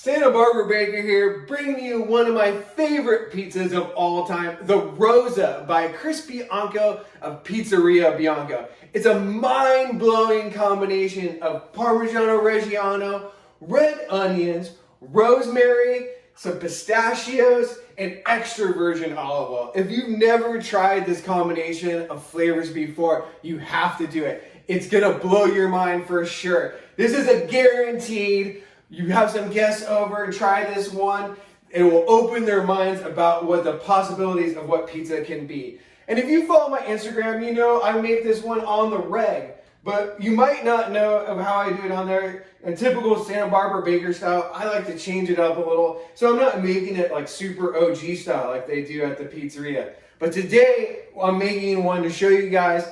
Santa Barbara Baker here, bringing you one of my favorite pizzas of all time, the Rosa by Chris Bianco of Pizzeria Bianco. It's a mind-blowing combination of Parmigiano Reggiano, red onions, rosemary, some pistachios, and extra virgin olive oil. If you've never tried this combination of flavors before, you have to do it. It's gonna blow your mind for sure. This is a guaranteed. You have some guests over and try this one, it will open their minds about what the possibilities of what pizza can be. And if you follow my Instagram, you know I make this one on the reg, but you might not know of how I do it on there. In typical Santa Barbara Baker style, I like to change it up a little, so I'm not making it like super OG style like they do at the pizzeria. But today, I'm making one to show you guys,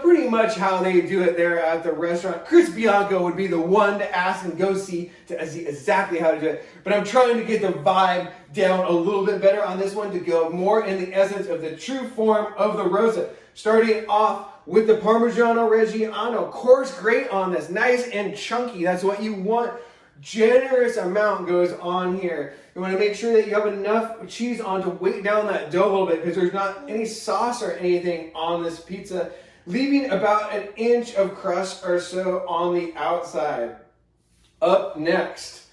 pretty much how they do it there at the restaurant. Chris Bianco would be the one to ask and go see to see exactly how to do it. But I'm trying to get the vibe down a little bit better on this one to go more in the essence of the true form of the Rosa. Starting off with the Parmigiano Reggiano, coarse grate on this, nice and chunky. That's what you want. Generous amount goes on here. You want to make sure that you have enough cheese on to weight down that dough a little bit because there's not any sauce or anything on this pizza, leaving about an inch of crust or so on the outside. Up next,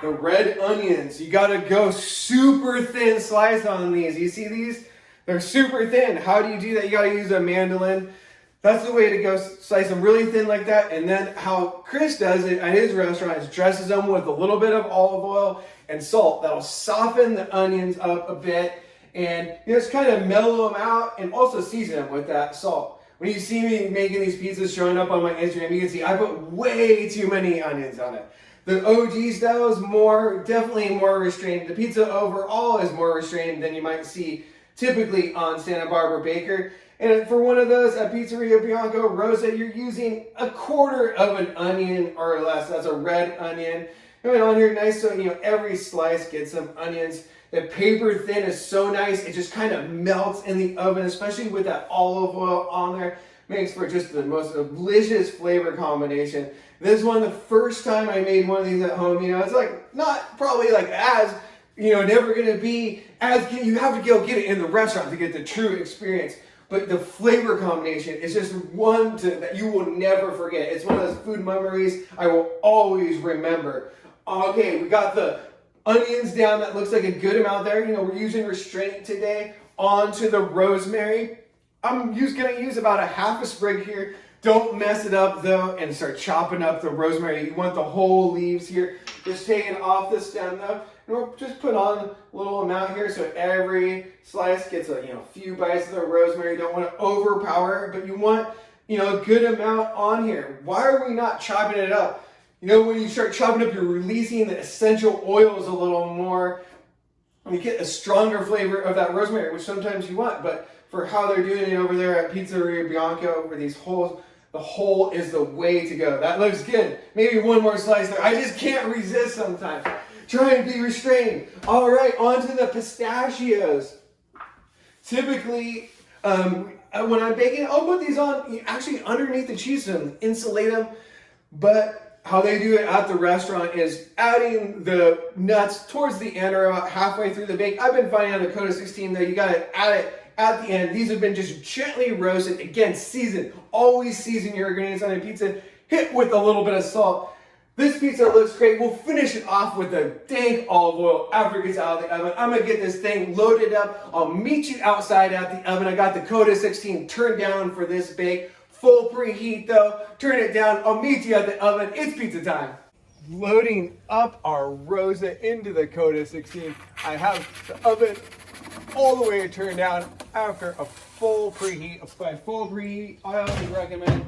the red onions. You got to go super thin slice on these. You see these? They're super thin. How do you do that? You got to use a mandolin. That's the way to go, slice them really thin like that. And then how Chris does it at his restaurant is dresses them with a little bit of olive oil and salt. That'll soften the onions up a bit and just kind of mellow them out and also season them with that salt. When you see me making these pizzas showing up on my Instagram, you can see I put way too many onions on it. The OG style is definitely more restrained. The pizza overall is more restrained than you might see typically on Santa Barbara Baker. And for one of those at Pizzeria Bianco Rosa, you're using a quarter of an onion or less. That's a red onion. Going on here nice so every slice gets some onions. The paper thin is so nice. It just kind of melts in the oven, especially with that olive oil on there. Makes for just the most delicious flavor combination. This one, the first time I made one of these at home, it's like not probably like as, never going to be as, you have to go get it in the restaurant to get the true experience. But the flavor combination is just one that you will never forget. It's one of those food memories I will always remember. Okay, we got the onions down. That looks like a good amount there. We're using restraint today. Onto the rosemary. I'm going to use about a half a sprig here. Don't mess it up though and start chopping up the rosemary. You want the whole leaves here. Just taking off the stem though. And we'll just put on a little amount here so every slice gets a few bites of the rosemary. You don't want to overpower it, but you want a good amount on here. Why are we not chopping it up? When you start chopping up, you're releasing the essential oils a little more. And you get a stronger flavor of that rosemary, which sometimes you want. But for how they're doing it over there at Pizzeria Bianco, where these holes, the whole is the way to go. That looks good. Maybe one more slice there. I just can't resist sometimes. Try and be restrained. All right, on to the pistachios. Typically, when I'm baking, I'll put these on actually underneath the cheese to insulate them. But how they do it at the restaurant is adding the nuts towards the end or about halfway through the bake. I've been finding on the Coda 16 that you got to add it at the end. These have been just gently roasted. Again, seasoned. Always season your ingredients on a pizza. Hit with a little bit of salt. This pizza looks great. We'll finish it off with a dank olive oil after it gets out of the oven. I'm going to get this thing loaded up. I'll meet you outside at the oven. I got the Coda 16 turned down for this bake. Full preheat though. Turn it down. I'll meet you at the oven. It's pizza time. Loading up our Rosa into the Coda 16. I have the oven all the way turned down after a full preheat. By full preheat, I always recommend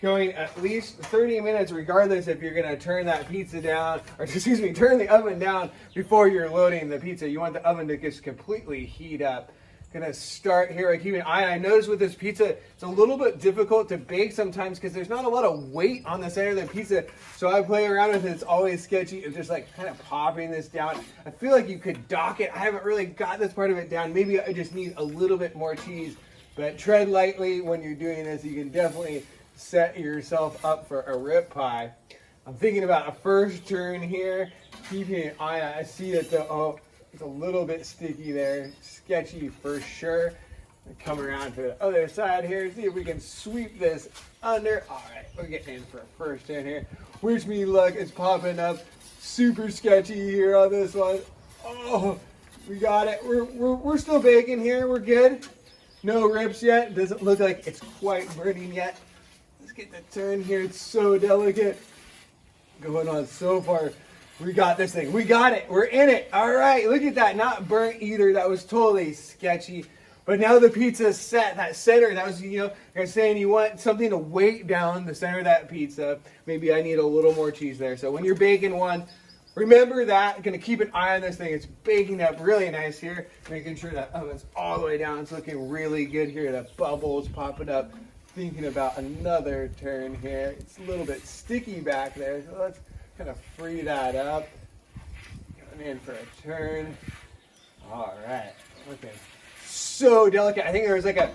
going at least 30 minutes regardless if you're going to turn that pizza down, or turn the oven down before you're loading the pizza. You want the oven to just completely heat up. Gonna start here. I noticed with this pizza, it's a little bit difficult to bake sometimes because there's not a lot of weight on the center of the pizza. So I play around with it. It's always sketchy. It's just like kind of popping this down. I feel like you could dock it. I haven't really got this part of it down. Maybe I just need a little bit more cheese, but tread lightly when you're doing this. You can definitely set yourself up for a rib pie. I'm thinking about a first turn here, keeping an eye on it. I see that it's a little bit sticky there, sketchy for sure. Come around to the other side here, see if we can sweep this under. All right, we're getting in for a first turn here. Wish me luck, it's popping up. Super sketchy here on this one. Oh, we got it. We're still baking here. We're good. No rips yet. Doesn't look like it's quite burning yet. Let's get the turn here. It's so delicate. Going on so far. We got this thing. We got it. We're in it. All right. Look at that. Not burnt either. That was totally sketchy. But now the pizza's set. That center, that was, you're saying you want something to weight down the center of that pizza. Maybe I need a little more cheese there. So when you're baking one, remember that. I'm going to keep an eye on this thing. It's baking up really nice here. Making sure that oven's all the way down. It's looking really good here. The bubbles popping up. Thinking about another turn here. It's a little bit sticky back there. So let's kind of free that up. Going in for a turn. All right. Looking so delicate. I think there was like a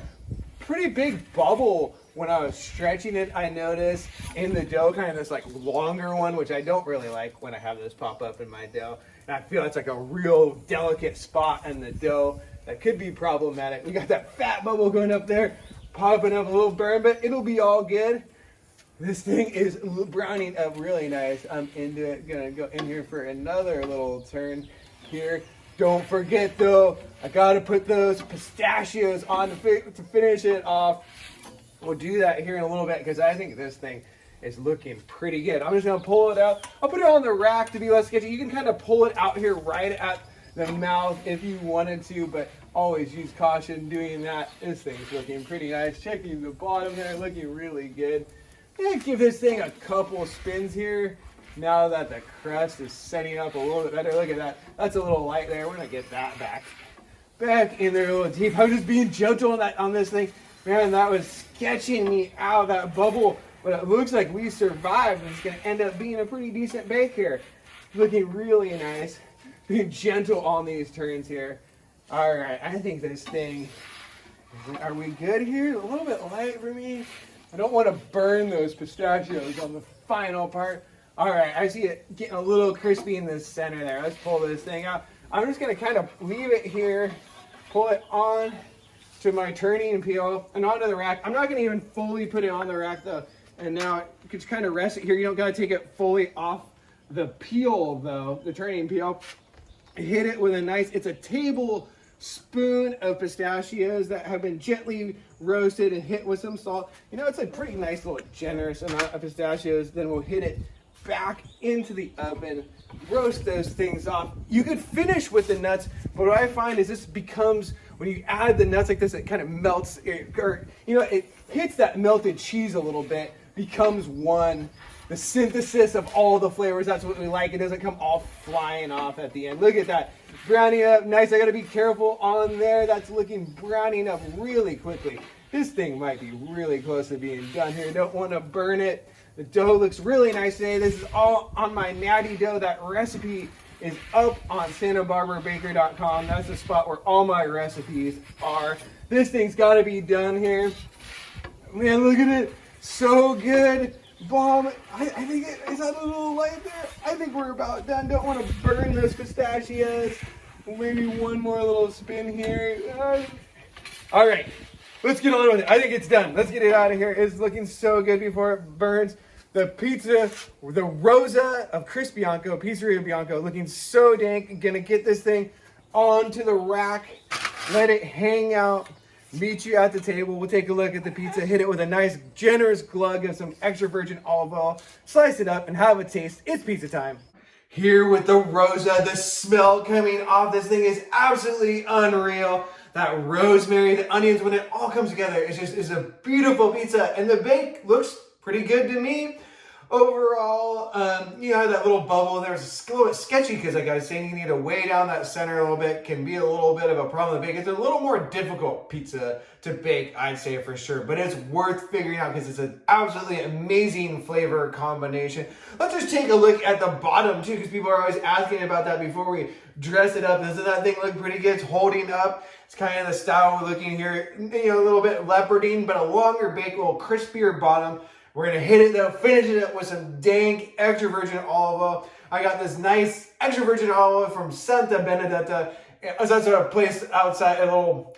pretty big bubble when I was stretching it, I noticed, in the dough, kind of this like longer one, which I don't really like when I have this pop up in my dough. And I feel it's like a real delicate spot in the dough that could be problematic. We got that fat bubble going up there, popping up a little burn, but it'll be all good. This thing is browning up really nice. I'm into it. Gonna go in here for another little turn here. Don't forget though, I gotta put those pistachios on to finish it off. We'll do that here in a little bit because I think this thing is looking pretty good. I'm just gonna pull it out. I'll put it on the rack to be less sketchy. You can kind of pull it out here right at the mouth if you wanted to, but always use caution doing that. This thing's looking pretty nice. Checking the bottom there, looking really good. Yeah, give this thing a couple spins here. Now that the crust is setting up a little bit better. Look at that. That's a little light there. We're gonna get that back in there a little deep. I'm just being gentle on this thing. Man, that was sketching me out, that bubble. But it looks like we survived. And it's gonna end up being a pretty decent bake here. Looking really nice. Being gentle on these turns here. All right, I think this thing, are we good here? A little bit light for me. I don't want to burn those pistachios on the final part. All right, I see it getting a little crispy in the center there. Let's pull this thing out. I'm just gonna kind of leave it here, pull it on to my turning peel and onto the rack. I'm not gonna even fully put it on the rack though. And now you can just kind of rest it here. You don't gotta take it fully off the peel though, the turning peel. Hit it with a nice, it's a tablespoon of pistachios that have been gently roasted and hit with some salt. It's a pretty nice little generous amount of pistachios. Then we'll hit it back into the oven, roast those things off. You could finish with the nuts, but what I find is this becomes, when you add the nuts like this, it kind of melts, it hits that melted cheese a little bit, becomes one. The synthesis of all the flavors, that's what we like. It doesn't come all flying off at the end. Look at that. Browning up nice. I got to be careful on there. That's looking browning up really quickly. This thing might be really close to being done here. Don't want to burn it. The dough looks really nice today. This is all on my natty dough. That recipe is up on SantaBarbaraBaker.com. That's the spot where all my recipes are. This thing's got to be done here. Man, look at it. So good. Bomb. I think is that a little light there? I think we're about done. Don't want to burn those pistachios. Maybe one more little spin here. All right. Let's get on with it. I think it's done. Let's get it out of here. It's looking so good before it burns. The pizza, the Rosa of Chris Bianco, Pizzeria Bianco, looking so dank. Gonna get this thing onto the rack. Let it hang out. Meet you at the table. We'll take a look at the pizza. Hit it with a nice, generous glug of some extra virgin olive oil. Slice it up and have a taste. It's pizza time. Here with the Rosa, the smell coming off this thing is absolutely unreal. That rosemary, the onions, when it all comes together, it's a beautiful pizza. And the bake looks pretty good to me. Overall, that little bubble there was a little bit sketchy because like I was saying, you need to weigh down that center a little bit. Can be a little bit of a problem to bake. It's a little more difficult pizza to bake, I'd say for sure. But it's worth figuring out because it's an absolutely amazing flavor combination. Let's just take a look at the bottom too, because people are always asking about that before we dress it up. Doesn't that thing look pretty good? It's holding up. It's kind of the style we're looking here. A little bit leopardine, but a longer bake, a little crispier bottom. We're gonna hit it though, finish it up with some dank extra virgin olive oil. I got this nice extra virgin olive oil from Santa Benedetta. That's a place outside, a little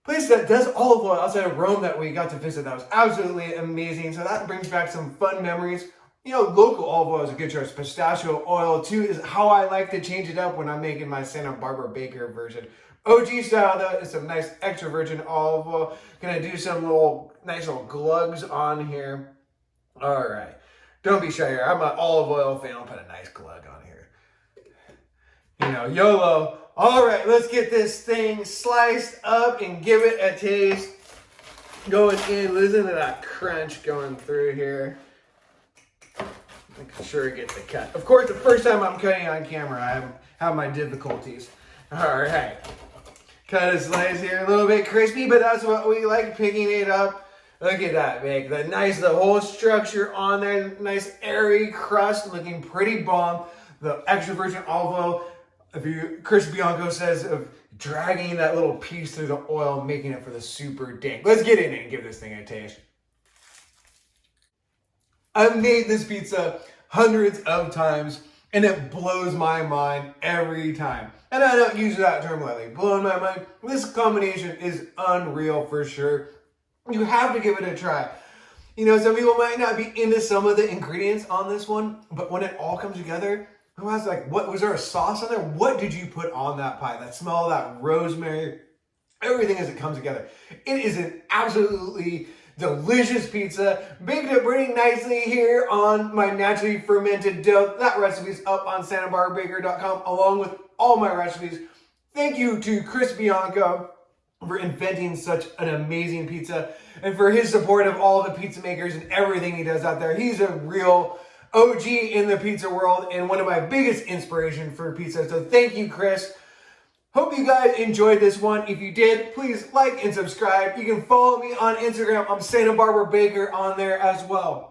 place that does olive oil outside of Rome that we got to visit. That was absolutely amazing. So that brings back some fun memories. You know, local olive oil is a good choice. Pistachio oil too is how I like to change it up when I'm making my Santa Barbara Baker version. OG style though is some nice extra virgin olive oil. Gonna do some nice little glugs on here. All right, don't be shy here. I'm an olive oil fan. I'll put a nice glug on here. You know, YOLO. All right, let's get this thing sliced up and give it a taste. Going in, listen to that crunch going through here. Make sure it gets the cut. Of course, the first time I'm cutting on camera, I have my difficulties. All right. Cut a slice here, a little bit crispy, but that's what we like, picking it up. Look at that, Vic. The whole structure on there, nice airy crust, looking pretty bomb. The extra virgin olive oil, Chris Bianco says, of dragging that little piece through the oil, making it for the super dank. Let's get in and give this thing a taste. I've made this pizza hundreds of times, and it blows my mind every time. And I don't use that term lightly. Blowing my mind. This combination is unreal for sure. You have to give it a try. You know, some people might not be into some of the ingredients on this one, but when it all comes together, I was like, what was there a sauce on there? What did you put on that pie? That smell of that rosemary, everything as it comes together. It is an absolutely delicious pizza, baked up pretty nicely here on my naturally fermented dough. That recipe's up on santabarbarabaker.com along with all my recipes. Thank you to Chris Bianco for inventing such an amazing pizza and for his support of all the pizza makers and everything he does out there. He's a real OG in the pizza world and one of my biggest inspiration for pizza. So thank you, Chris. Hope you guys enjoyed this one. If you did, please like and subscribe. You can follow me on Instagram. I'm Santa Barbara Baker on there as well.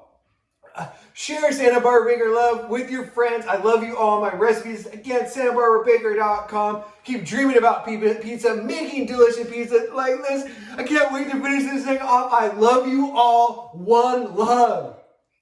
Share Santa Barbara Baker love with your friends. I love you all. My recipes, again, santabarbarabaker.com. Keep dreaming about pizza, making delicious pizza like this. I can't wait to finish this thing off. I love you all. One love.